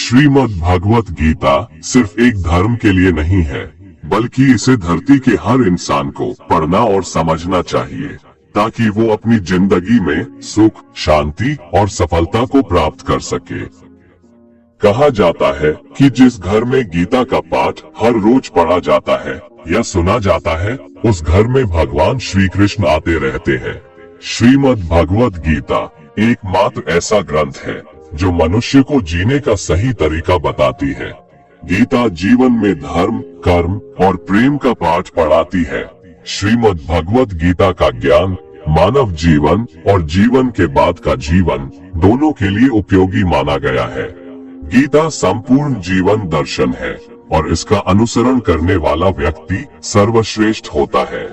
श्रीमद् भागवत गीता सिर्फ एक धर्म के लिए नहीं है, बल्कि इसे धरती के हर इंसान को पढ़ना और समझना चाहिए, ताकि वो अपनी जिंदगी में सुख, शांति और सफलता को प्राप्त कर सके। कहा जाता है कि जिस घर में गीता का पाठ हर रोज पढ़ा जाता है या सुना जाता है, उस घर में भगवान श्री कृष्ण आते रहते हैं। श्रीमद् भागवत गीता एकमात्र ऐसा ग्रंथ है जो मनुष्य को जीने का सही तरीका बताती है। गीता जीवन में धर्म, कर्म और प्रेम का पाठ पढ़ाती है। श्रीमद् भगवत गीता का ज्ञान मानव जीवन और जीवन के बाद का जीवन दोनों के लिए उपयोगी माना गया है। गीता संपूर्ण जीवन दर्शन है और इसका अनुसरण करने वाला व्यक्ति सर्वश्रेष्ठ होता है।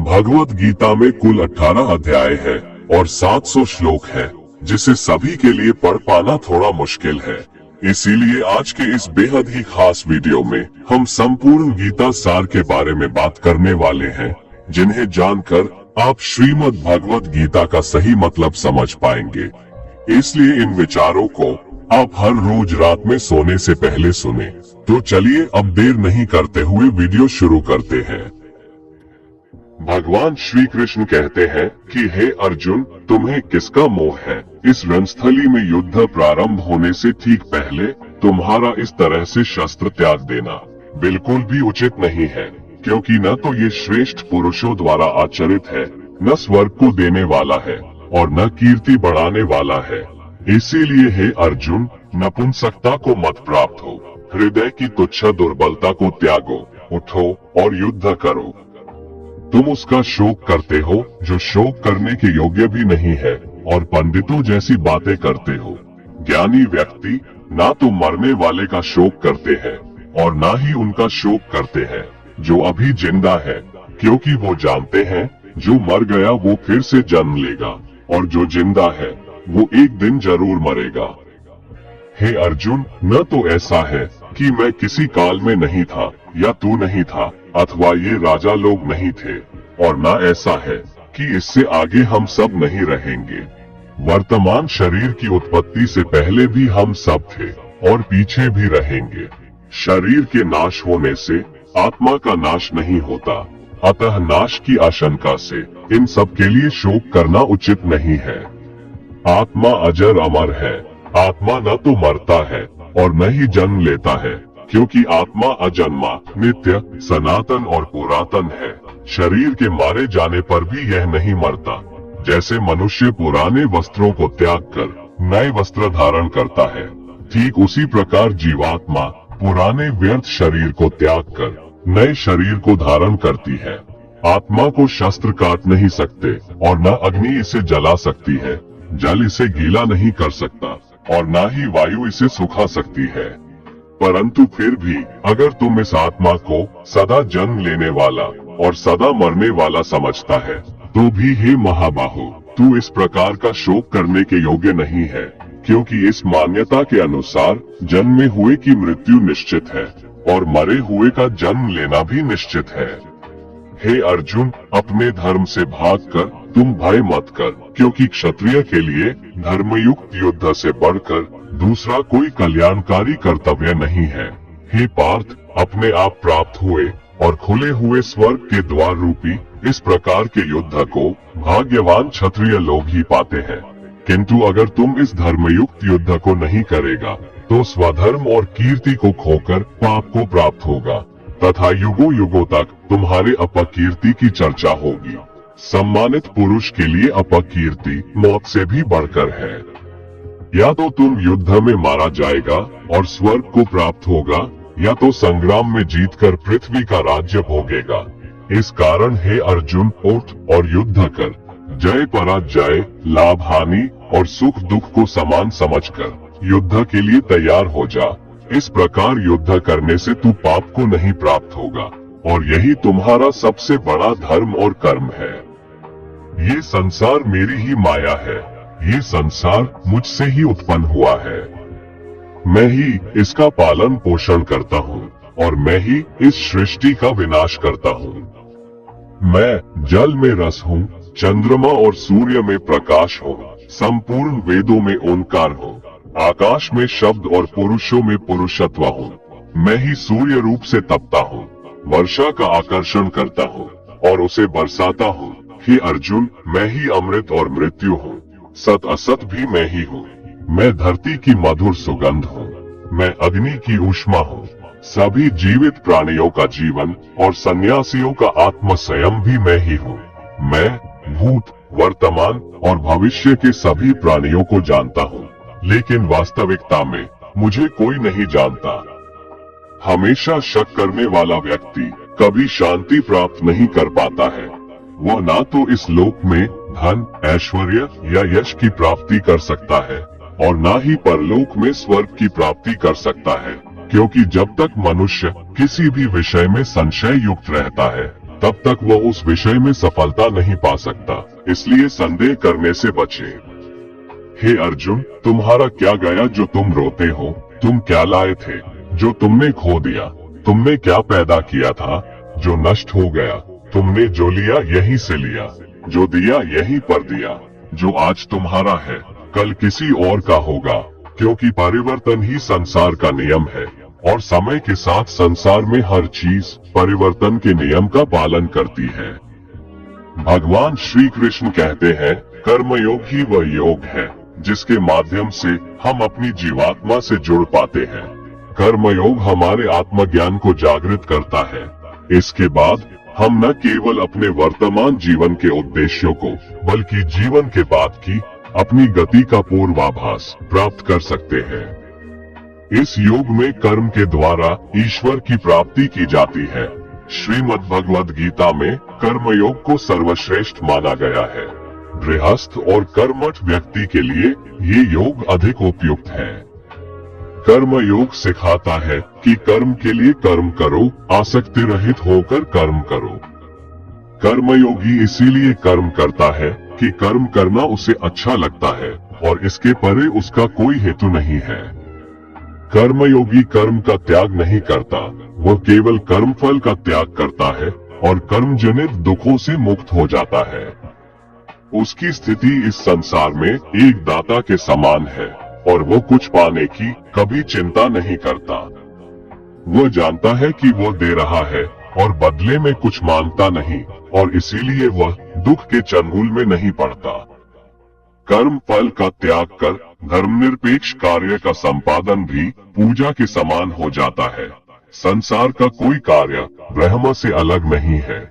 भगवत गीता में कुल 18 अध्याय है और 700 श्लोक है, जिसे सभी के लिए पढ़ पाना थोड़ा मुश्किल है। इसीलिए आज के इस बेहद ही खास वीडियो में हम संपूर्ण गीता सार के बारे में बात करने वाले हैं, जिन्हें जानकर आप श्रीमद् भागवत गीता का सही मतलब समझ पाएंगे। इसलिए इन विचारों को आप हर रोज रात में सोने से पहले सुने। तो चलिए अब देर नहीं करते हुए वीडियो शुरू करते हैं। भगवान श्री कृष्ण कहते हैं कि हे अर्जुन, तुम्हें किसका मोह है? इस रणस्थली में युद्ध प्रारंभ होने से ठीक पहले तुम्हारा इस तरह से शस्त्र त्याग देना बिल्कुल भी उचित नहीं है, क्योंकि न तो ये श्रेष्ठ पुरुषों द्वारा आचरित है, न स्वर्ग को देने वाला है और न कीर्ति बढ़ाने वाला है। इसीलिए हे अर्जुन, नपुंसकता को मत प्राप्त हो, हृदय की तुच्छ दुर्बलता को त्यागो, उठो और युद्ध करो। तुम उसका शोक करते हो जो शोक करने के योग्य भी नहीं है और पंडितों जैसी बातें करते हो। ज्ञानी व्यक्ति ना तो मरने वाले का शोक करते हैं और ना ही उनका शोक करते हैं जो अभी जिंदा है, क्योंकि वो जानते हैं जो मर गया वो फिर से जन्म लेगा और जो जिंदा है वो एक दिन जरूर मरेगा। हे अर्जुन, न तो ऐसा है कि मैं किसी काल में नहीं था या तू नहीं था अथवा ये राजा लोग नहीं थे, और न ऐसा है कि इससे आगे हम सब नहीं रहेंगे। वर्तमान शरीर की उत्पत्ति से पहले भी हम सब थे और पीछे भी रहेंगे। शरीर के नाश होने से आत्मा का नाश नहीं होता, अतः नाश की आशंका से इन सब के लिए शोक करना उचित नहीं है। आत्मा अजर अमर है। आत्मा न तो मरता है और न ही जन्म लेता है, क्योंकि आत्मा अजन्मा, नित्य, सनातन और पुरातन है। शरीर के मारे जाने पर भी यह नहीं मरता। जैसे मनुष्य पुराने वस्त्रों को त्याग कर नए वस्त्र धारण करता है, ठीक उसी प्रकार जीवात्मा पुराने व्यर्थ शरीर को त्याग कर नए शरीर को धारण करती है। आत्मा को शस्त्र काट नहीं सकते और न अग्नि इसे जला सकती है, जल इसे गीला नहीं कर सकता और न ही वायु इसे सुखा सकती है। परंतु फिर भी अगर तुम इस आत्मा को सदा जन्म लेने वाला और सदा मरने वाला समझता है, तो भी हे महाबाहो, तू इस प्रकार का शोक करने के योग्य नहीं है, क्योंकि इस मान्यता के अनुसार जन्मे हुए की मृत्यु निश्चित है और मरे हुए का जन्म लेना भी निश्चित है। हे अर्जुन, अपने धर्म से भागकर तुम भय मत कर, क्योंकि क्षत्रिय के लिए धर्मयुक्त युद्ध से बढ़कर दूसरा कोई कल्याणकारी कर्तव्य नहीं है। हे पार्थ, अपने आप प्राप्त हुए और खुले हुए स्वर्ग के द्वार रूपी इस प्रकार के युद्ध को भाग्यवान क्षत्रिय लोग ही पाते हैं। किंतु अगर तुम इस धर्मयुक्त युद्ध को नहीं करेगा, तो स्वधर्म और कीर्ति को खोकर पाप को प्राप्त होगा तथा युगों युगों तक तुम्हारे अपकीर्ति की चर्चा होगी। सम्मानित पुरुष के लिए अपकीर्ति मौत से भी बढ़कर है। या तो तुम युद्ध में मारा जाएगा और स्वर्ग को प्राप्त होगा, या तो संग्राम में जीतकर पृथ्वी का राज्य भोगेगा। इस कारण हे अर्जुन, उठ और युद्ध कर। जय पराजय, लाभ हानि और सुख दुख को समान समझकर युद्ध के लिए तैयार हो जा। इस प्रकार युद्ध करने से तू पाप को नहीं प्राप्त होगा और यही तुम्हारा सबसे बड़ा धर्म और कर्म है। ये संसार मेरी ही माया है। ये संसार मुझसे ही उत्पन्न हुआ है। मैं ही इसका पालन पोषण करता हूँ और मैं ही इस सृष्टि का विनाश करता हूँ। मैं जल में रस हूँ, चंद्रमा और सूर्य में प्रकाश हूँ, संपूर्ण वेदों में ओंकार हूँ। आकाश में शब्द और पुरुषों में पुरुषत्व हूँ। मैं ही सूर्य रूप से तपता हूँ, वर्षा का आकर्षण करता हूँ और उसे बरसाता हूँ। हे अर्जुन, मैं ही अमृत और मृत्यु हूँ, सत असत भी मैं ही हूँ। मैं धरती की मधुर सुगंध हूँ, मैं अग्नि की ऊष्मा हूँ। सभी जीवित प्राणियों का जीवन और सन्यासियों का आत्म संयम भी मैं ही हूँ। मैं भूत, वर्तमान और भविष्य के सभी प्राणियों को जानता हूँ, लेकिन वास्तविकता में मुझे कोई नहीं जानता। हमेशा शक करने वाला व्यक्ति कभी शांति प्राप्त नहीं कर पाता है। वह ना तो इस लोक में धन, ऐश्वर्य या यश की प्राप्ति कर सकता है और ना ही परलोक में स्वर्ग की प्राप्ति कर सकता है, क्योंकि जब तक मनुष्य किसी भी विषय में संशय युक्त रहता है, तब तक वह उस विषय में सफलता नहीं पा सकता। इसलिए संदेह करने से बचें। हे अर्जुन, तुम्हारा क्या गया जो तुम रोते हो? तुम क्या लाए थे जो तुमने खो दिया? तुमने क्या पैदा किया था जो नष्ट हो गया? तुमने जो लिया यहीं से लिया, जो दिया यहीं पर दिया। जो आज तुम्हारा है कल किसी और का होगा, क्योंकि परिवर्तन ही संसार का नियम है और समय के साथ संसार में हर चीज परिवर्तन के नियम का पालन करती है। भगवान श्री कृष्ण कहते हैं, कर्मयोग ही वह योग है जिसके माध्यम से हम अपनी जीवात्मा से जुड़ पाते हैं। कर्मयोग हमारे आत्मज्ञान को जागृत करता है। इसके बाद हम न केवल अपने वर्तमान जीवन के उद्देश्यों को, बल्कि जीवन के बाद की अपनी गति का पूर्वाभास प्राप्त कर सकते हैं। इस योग में कर्म के द्वारा ईश्वर की प्राप्ति की जाती है। श्रीमद् भगवद गीता में कर्मयोग को सर्वश्रेष्ठ माना गया है। गृहस्थ और कर्मठ व्यक्ति के लिए ये योग अधिक उपयुक्त है। कर्म योग सिखाता है कि कर्म के लिए कर्म करो, आसक्ति रहित होकर कर्म करो। कर्मयोगी इसीलिए कर्म करता है कि कर्म करना उसे अच्छा लगता है और इसके परे उसका कोई हेतु नहीं है। कर्मयोगी कर्म का त्याग नहीं करता, वह केवल कर्मफल का त्याग करता है और कर्म जनित दुखों से मुक्त हो जाता है। उसकी स्थिति इस संसार में एक दाता के समान है और वो कुछ पाने की कभी चिंता नहीं करता। वह जानता है कि वो दे रहा है और बदले में कुछ मांगता नहीं, और इसीलिए वह दुख के चंगुल में नहीं पड़ता। कर्म फल का त्याग कर धर्मनिरपेक्ष कार्य का संपादन भी पूजा के समान हो जाता है। संसार का कोई कार्य ब्रह्म से अलग नहीं है,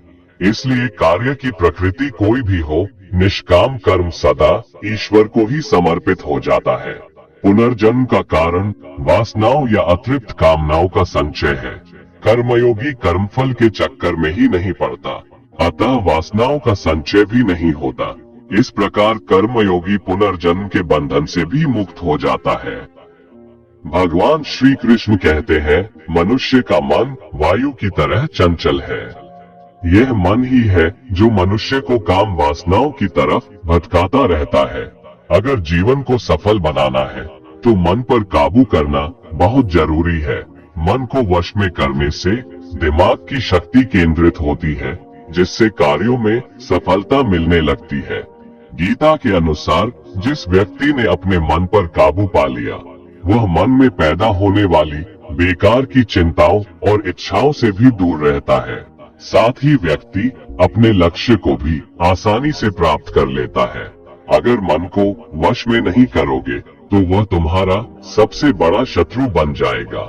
इसलिए कार्य की प्रकृति कोई भी हो, निष्काम कर्म सदा ईश्वर को ही समर्पित हो जाता है। पुनर्जन्म का कारण वासनाओं या अतृप्त कामनाओं का संचय है। कर्मयोगी कर्मफल के चक्कर में ही नहीं पड़ता, अतः वासनाओं का संचय भी नहीं होता। इस प्रकार कर्मयोगी पुनर्जन्म के बंधन से भी मुक्त हो जाता है। भगवान श्री कृष्ण कहते हैं, मनुष्य का मन वायु की तरह चंचल है। यह मन ही है जो मनुष्य को काम वासनाओं की तरफ भटकाता रहता है। अगर जीवन को सफल बनाना है तो मन पर काबू करना बहुत जरूरी है। मन को वश में करने से दिमाग की शक्ति केंद्रित होती है, जिससे कार्यों में सफलता मिलने लगती है। गीता के अनुसार जिस व्यक्ति ने अपने मन पर काबू पा लिया, वह मन में पैदा होने वाली बेकार की चिंताओं और इच्छाओं से भी दूर रहता है। साथ ही व्यक्ति अपने लक्ष्य को भी आसानी से प्राप्त कर लेता है। अगर मन को वश में नहीं करोगे तो वह तुम्हारा सबसे बड़ा शत्रु बन जाएगा।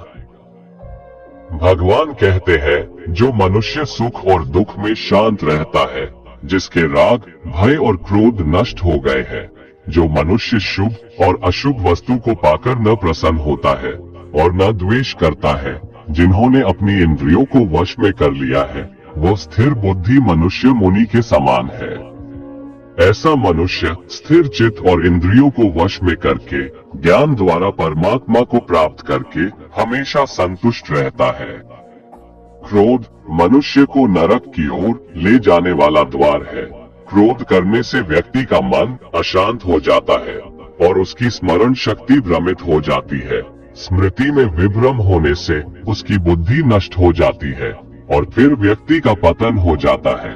भगवान कहते हैं, जो मनुष्य सुख और दुख में शांत रहता है, जिसके राग, भय और क्रोध नष्ट हो गए हैं, जो मनुष्य शुभ और अशुभ वस्तु को पाकर न प्रसन्न होता है और न द्वेष करता है, जिन्होंने अपनी इंद्रियों को वश में कर लिया है, वो स्थिर बुद्धि मनुष्य मुनि के समान है। ऐसा मनुष्य स्थिर चित्त और इंद्रियों को वश में करके ज्ञान द्वारा परमात्मा को प्राप्त करके हमेशा संतुष्ट रहता है। क्रोध मनुष्य को नरक की ओर ले जाने वाला द्वार है। क्रोध करने से व्यक्ति का मन अशांत हो जाता है और उसकी स्मरण शक्ति भ्रमित हो जाती है। स्मृति में विभ्रम होने से उसकी बुद्धि नष्ट हो जाती है और फिर व्यक्ति का पतन हो जाता है।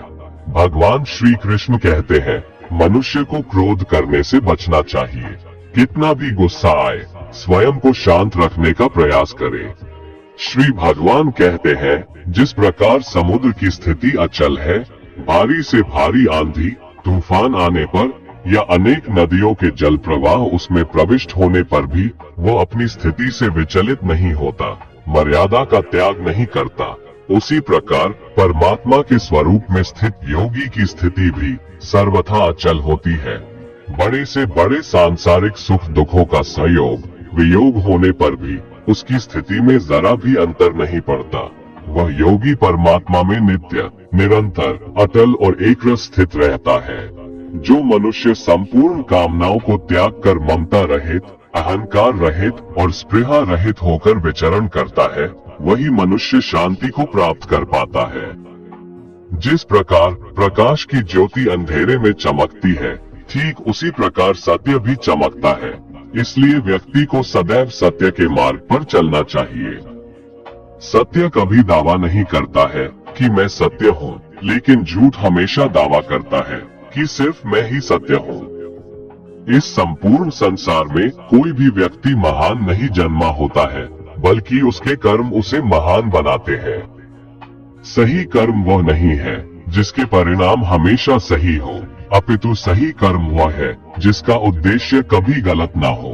भगवान श्री कृष्ण कहते हैं, मनुष्य को क्रोध करने से बचना चाहिए। कितना भी गुस्सा आए स्वयं को शांत रखने का प्रयास करें। श्री भगवान कहते हैं, जिस प्रकार समुद्र की स्थिति अचल है, भारी से भारी आंधी तूफान आने पर या अनेक नदियों के जल प्रवाह उसमें प्रविष्ट होने पर भी वो अपनी स्थिति से विचलित नहीं होता, मर्यादा का त्याग नहीं करता, उसी प्रकार परमात्मा के स्वरूप में स्थित योगी की स्थिति भी सर्वथा अचल होती है। बड़े से बड़े सांसारिक सुख दुखों का संयोग वियोग होने पर भी उसकी स्थिति में जरा भी अंतर नहीं पड़ता। वह योगी परमात्मा में नित्य, निरंतर, अटल और एकरस स्थित रहता है। जो मनुष्य संपूर्ण कामनाओं को त्याग कर ममता रहित, अहंकार रहित और स्पृहा रहित होकर विचरण करता है, वही मनुष्य शांति को प्राप्त कर पाता है। जिस प्रकार प्रकाश की ज्योति अंधेरे में चमकती है, ठीक उसी प्रकार सत्य भी चमकता है। इसलिए व्यक्ति को सदैव सत्य के मार्ग पर चलना चाहिए। सत्य कभी दावा नहीं करता है कि मैं सत्य हूँ, लेकिन झूठ हमेशा दावा करता है कि सिर्फ मैं ही सत्य हूँ। इस संपूर्ण संसार में कोई भी व्यक्ति महान नहीं जन्मा होता है, बल्कि उसके कर्म उसे महान बनाते हैं। सही कर्म वह नहीं है जिसके परिणाम हमेशा सही हो, अपितु सही कर्म वह है जिसका उद्देश्य कभी गलत ना हो।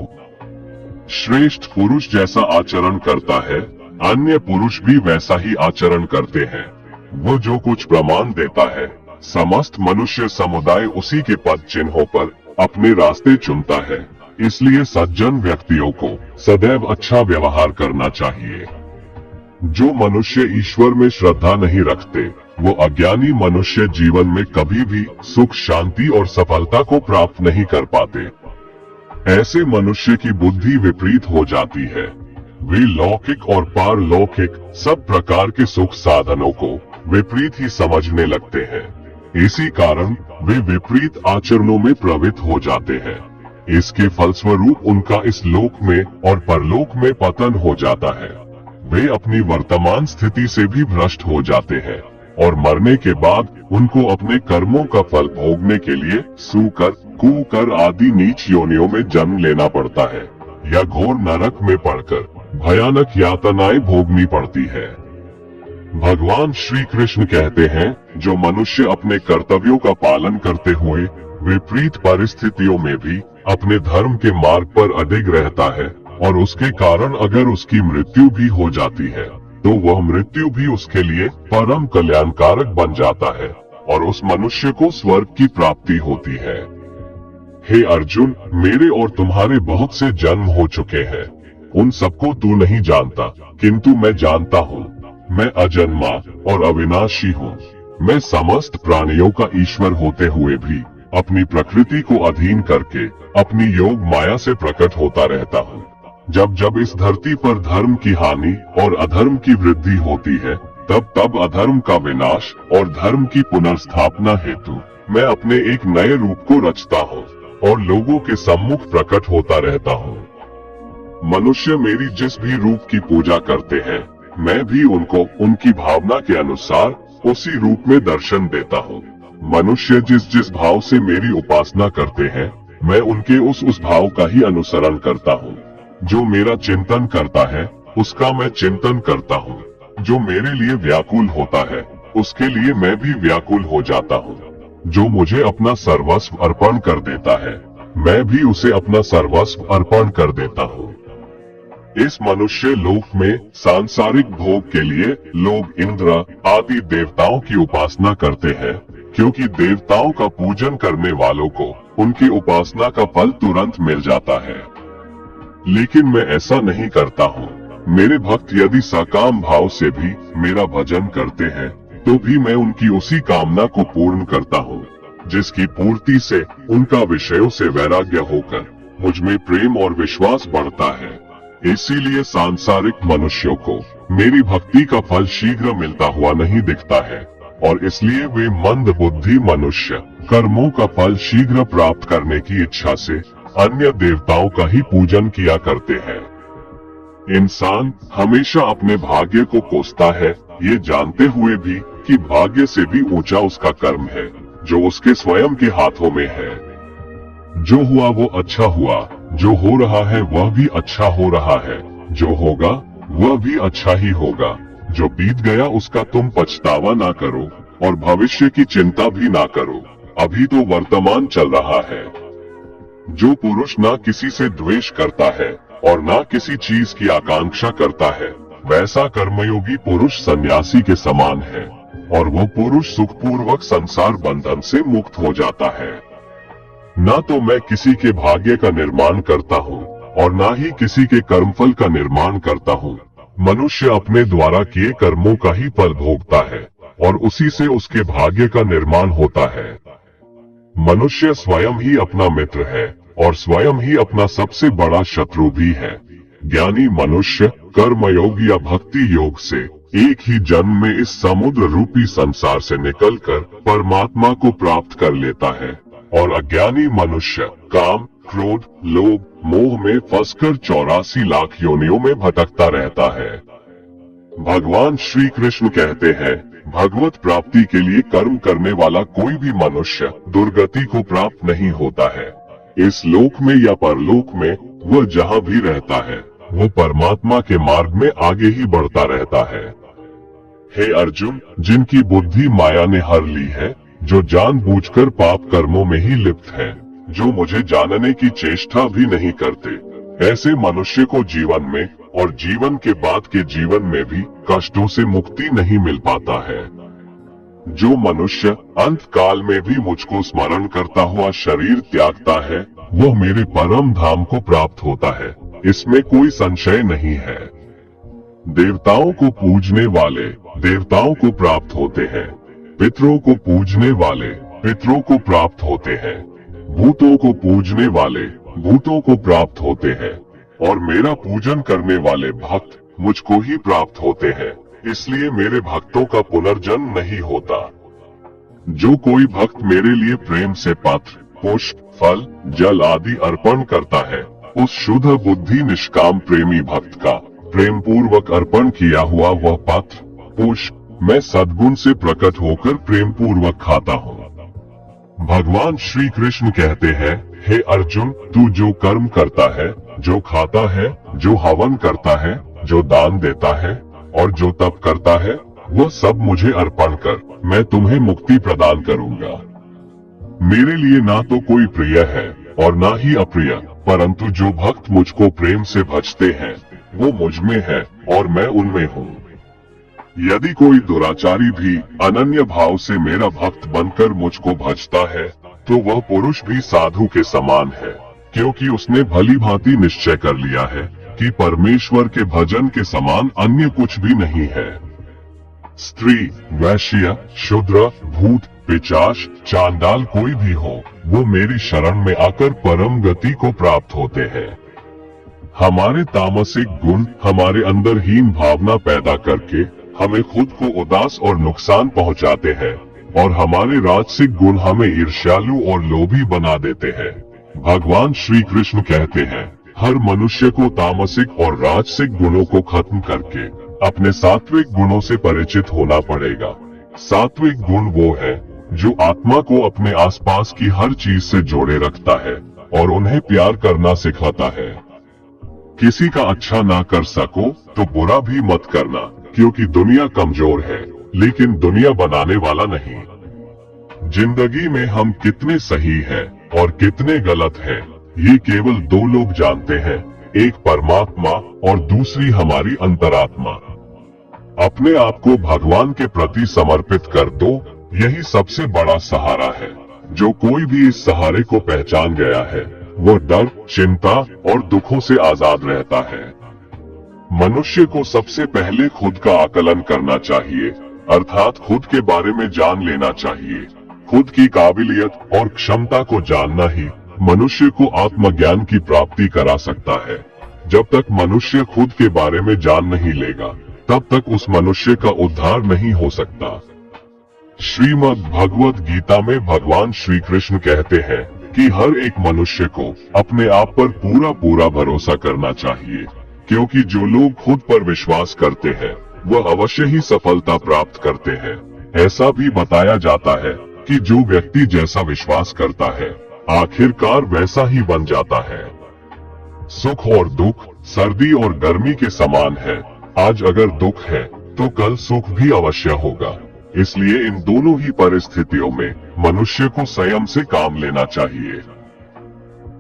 श्रेष्ठ पुरुष जैसा आचरण करता है, अन्य पुरुष भी वैसा ही आचरण करते हैं। वो जो कुछ प्रमाण देता है, समस्त मनुष्य समुदाय उसी के पद चिन्हों पर अपने रास्ते चुनता है। इसलिए सज्जन व्यक्तियों को सदैव अच्छा व्यवहार करना चाहिए। जो मनुष्य ईश्वर में श्रद्धा नहीं रखते, वो अज्ञानी मनुष्य जीवन में कभी भी सुख, शांति और सफलता को प्राप्त नहीं कर पाते। ऐसे मनुष्य की बुद्धि विपरीत हो जाती है। वे लौकिक और पारलौकिक सब प्रकार के सुख साधनों को विपरीत ही समझने लगते हैं। इसी कारण वे विपरीत आचरणों में प्रवृत्त हो जाते हैं। इसके फलस्वरूप उनका इस लोक में और परलोक में पतन हो जाता है। वे अपनी वर्तमान स्थिति से भी भ्रष्ट हो जाते हैं और मरने के बाद उनको अपने कर्मों का फल भोगने के लिए सूकर, कुकर आदि नीच योनियों में जन्म लेना पड़ता है या घोर नरक में पड़कर भयानक यातनाएं भोगनी पड़ती है। भगवान श्री कृष्ण कहते हैं, जो मनुष्य अपने कर्तव्यों का पालन करते हुए विपरीत परिस्थितियों में भी अपने धर्म के मार्ग पर अडिग रहता है और उसके कारण अगर उसकी मृत्यु भी हो जाती है, तो वह मृत्यु भी उसके लिए परम कल्याणकारक बन जाता है और उस मनुष्य को स्वर्ग की प्राप्ति होती है। हे अर्जुन, मेरे और तुम्हारे बहुत से जन्म हो चुके हैं। उन सबको तू नहीं जानता, किंतु मैं जानता हूँ। मैं अजन्मा और अविनाशी हूँ। मैं समस्त प्राणियों का ईश्वर होते हुए भी अपनी प्रकृति को अधीन करके अपनी योग माया से प्रकट होता रहता हूँ। जब जब इस धरती पर धर्म की हानि और अधर्म की वृद्धि होती है, तब तब अधर्म का विनाश और धर्म की पुनर्स्थापना हेतु मैं अपने एक नए रूप को रचता हूँ और लोगों के सम्मुख प्रकट होता रहता हूँ। मनुष्य मेरी जिस भी रूप की पूजा करते हैं, मैं भी उनको उनकी भावना के अनुसार उसी रूप में दर्शन देता हूँ। मनुष्य जिस जिस भाव से मेरी उपासना करते हैं, मैं उनके उस भाव का ही अनुसरण करता हूँ। जो मेरा चिंतन करता है, उसका मैं चिंतन करता हूँ। जो मेरे लिए व्याकुल होता है, उसके लिए मैं भी व्याकुल हो जाता हूँ। जो मुझे अपना सर्वस्व अर्पण कर देता है, मैं भी उसे अपना सर्वस्व अर्पण कर देता हूँ। इस मनुष्य लोक में सांसारिक भोग के लिए लोग इंद्र आदि देवताओं की उपासना करते हैं, क्योंकि देवताओं का पूजन करने वालों को उनकी उपासना का फल तुरंत मिल जाता है। लेकिन मैं ऐसा नहीं करता हूँ। मेरे भक्त यदि सकाम भाव से भी मेरा भजन करते हैं, तो भी मैं उनकी उसी कामना को पूर्ण करता हूँ, जिसकी पूर्ति से उनका विषयों से वैराग्य होकर मुझ में प्रेम और विश्वास बढ़ता है। इसीलिए सांसारिक मनुष्यों को मेरी भक्ति का फल शीघ्र मिलता हुआ नहीं दिखता है और इसलिए वे मंद बुद्धि मनुष्य कर्मों का फल शीघ्र प्राप्त करने की इच्छा से अन्य देवताओं का ही पूजन किया करते हैं। इंसान हमेशा अपने भाग्य को कोसता है, ये जानते हुए भी कि भाग्य से भी ऊंचा उसका कर्म है, जो उसके स्वयं के हाथों में है। जो हुआ वो अच्छा हुआ, जो हो रहा है वह भी अच्छा हो रहा है, जो होगा वह भी अच्छा ही होगा। जो बीत गया उसका तुम पछतावा ना करो और भविष्य की चिंता भी ना करो, अभी तो वर्तमान चल रहा है। जो पुरुष ना किसी से द्वेष करता है और ना किसी चीज की आकांक्षा करता है, वैसा कर्मयोगी पुरुष सन्यासी के समान है, और वो पुरुष सुखपूर्वक संसार बंधन से मुक्त हो जाता है। ना तो मैं किसी के भाग्य का निर्माण करता हूँ और ना ही किसी के कर्मफल का निर्माण करता हूँ। मनुष्य अपने द्वारा किए कर्मों का ही फल भोगता है और उसी से उसके भाग्य का निर्माण होता है। मनुष्य स्वयं ही अपना मित्र है और स्वयं ही अपना सबसे बड़ा शत्रु भी है। ज्ञानी मनुष्य कर्मयोग या भक्ति योग से एक ही जन्म में इस समुद्र रूपी संसार से निकलकर परमात्मा को प्राप्त कर लेता है, और अज्ञानी मनुष्य काम, क्रोध, लोभ, मोह में फंसकर 84 लाख योनियों में भटकता रहता है। भगवान श्री कृष्ण कहते हैं, भगवत प्राप्ति के लिए कर्म करने वाला कोई भी मनुष्य दुर्गति को प्राप्त नहीं होता है। इस लोक में या परलोक में वह जहाँ भी रहता है, वो परमात्मा के मार्ग में आगे ही बढ़ता रहता है। हे अर्जुन, जिनकी बुद्धि माया ने हर ली है, जो जानबूझकर पाप कर्मों में ही लिप्त है, जो मुझे जानने की चेष्टा भी नहीं करते, ऐसे मनुष्य को जीवन में और जीवन के बाद के जीवन में भी कष्टों से मुक्ति नहीं मिल पाता है। जो मनुष्य अंत काल में भी मुझको स्मरण करता हुआ शरीर त्यागता है, वह मेरे परम धाम को प्राप्त होता है, इसमें कोई संशय नहीं है। देवताओं को पूजने वाले देवताओं को प्राप्त होते हैं, पितरों को पूजने वाले पितरों को प्राप्त होते हैं, भूतों को पूजने वाले भूतों को प्राप्त होते हैं, और मेरा पूजन करने वाले भक्त मुझको ही प्राप्त होते हैं, इसलिए मेरे भक्तों का पुनर्जन्म नहीं होता। जो कोई भक्त मेरे लिए प्रेम से पत्र, पुष्प, फल, जल आदि अर्पण करता है, उस शुद्ध बुद्धि निष्काम प्रेमी भक्त का प्रेम पूर्वक अर्पण किया हुआ वह पत्र, पुष्प मैं सद्गुण से प्रकट होकर प्रेम पूर्वक खाता हूँ। भगवान श्री कृष्ण कहते हैं, हे अर्जुन, तू जो कर्म करता है, जो खाता है, जो हवन करता है, जो दान देता है और जो तप करता है, वह सब मुझे अर्पण कर, मैं तुम्हें मुक्ति प्रदान करूंगा। मेरे लिए ना तो कोई प्रिय है और ना ही अप्रिय, परंतु जो भक्त मुझको प्रेम से भजते हैं, वो मुझ में है और मैं उनमें हूँ। यदि कोई दुराचारी भी अनन्य भाव से मेरा भक्त बनकर मुझको भजता है, तो वह पुरुष भी साधु के समान है, क्योंकि उसने भली भांति निश्चय कर लिया है कि परमेश्वर के भजन के समान अन्य कुछ भी नहीं है। स्त्री, वैश्य, शूद्र, भूत, पिशाच, चांडाल कोई भी हो, वो मेरी शरण में आकर परम गति को प्राप्त होते हैं। हमारे तामसिक गुण हमारे अंदर हीन भावना पैदा करके हमें खुद को उदास और नुकसान पहुंचाते हैं, और हमारे राजसिक गुण हमें ईर्ष्यालु और लोभी बना देते हैं। भगवान श्री कृष्ण कहते हैं, हर मनुष्य को तामसिक और राजसिक गुणों को खत्म करके अपने सात्विक गुणों से परिचित होना पड़ेगा। सात्विक गुण वो है जो आत्मा को अपने आसपास की हर चीज से जोड़े रखता है और उन्हें प्यार करना सिखाता है। किसी का अच्छा ना कर सको तो बुरा भी मत करना, क्योंकि दुनिया कमजोर है, लेकिन दुनिया बनाने वाला नहीं। जिंदगी में हम कितने सही हैं और कितने गलत हैं, ये केवल दो लोग जानते हैं, एक परमात्मा और दूसरी हमारी अंतरात्मा। अपने आप को भगवान के प्रति समर्पित कर दो, यही सबसे बड़ा सहारा है। जो कोई भी इस सहारे को पहचान गया है, वो डर, चिंता और दुखों से आजाद रहता है। मनुष्य को सबसे पहले खुद का आकलन करना चाहिए, अर्थात खुद के बारे में जान लेना चाहिए। खुद की काबिलियत और क्षमता को जानना ही मनुष्य को आत्मज्ञान की प्राप्ति करा सकता है। जब तक मनुष्य खुद के बारे में जान नहीं लेगा, तब तक उस मनुष्य का उद्धार नहीं हो सकता। श्रीमद् भगवत गीता में भगवान श्री कृष्ण कहते हैं कि हर एक मनुष्य को अपने आप पर पूरा पूरा भरोसा करना चाहिए, क्योंकि जो लोग खुद पर विश्वास करते हैं, वह अवश्य ही सफलता प्राप्त करते हैं। ऐसा भी बताया जाता है कि जो व्यक्ति जैसा विश्वास करता है, आखिरकार वैसा ही बन जाता है। सुख और दुख सर्दी और गर्मी के समान है। आज अगर दुख है तो कल सुख भी अवश्य होगा। इसलिए इन दोनों ही परिस्थितियों में मनुष्य को संयम से काम लेना चाहिए।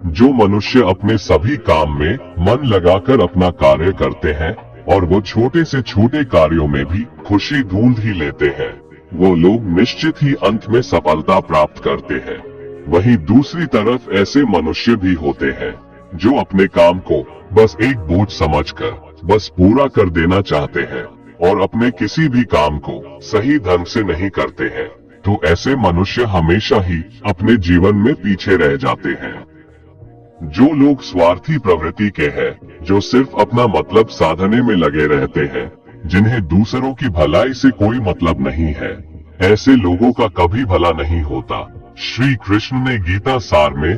जो मनुष्य अपने सभी काम में मन लगाकर अपना कार्य करते हैं और वो छोटे से छोटे कार्यों में भी खुशी ढूंढ ही लेते हैं, वो लोग निश्चित ही अंत में सफलता प्राप्त करते हैं। वहीं दूसरी तरफ ऐसे मनुष्य भी होते हैं जो अपने काम को बस एक बोझ समझकर बस पूरा कर देना चाहते हैं और अपने किसी भी काम को सही ढंग से नहीं करते हैं। तो ऐसे मनुष्य हमेशा ही अपने जीवन में पीछे रह जाते हैं। जो लोग स्वार्थी प्रवृत्ति के हैं, जो सिर्फ अपना मतलब साधने में लगे रहते हैं, जिन्हें दूसरों की भलाई से कोई मतलब नहीं है, ऐसे लोगों का कभी भला नहीं होता। श्री कृष्ण ने गीता सार में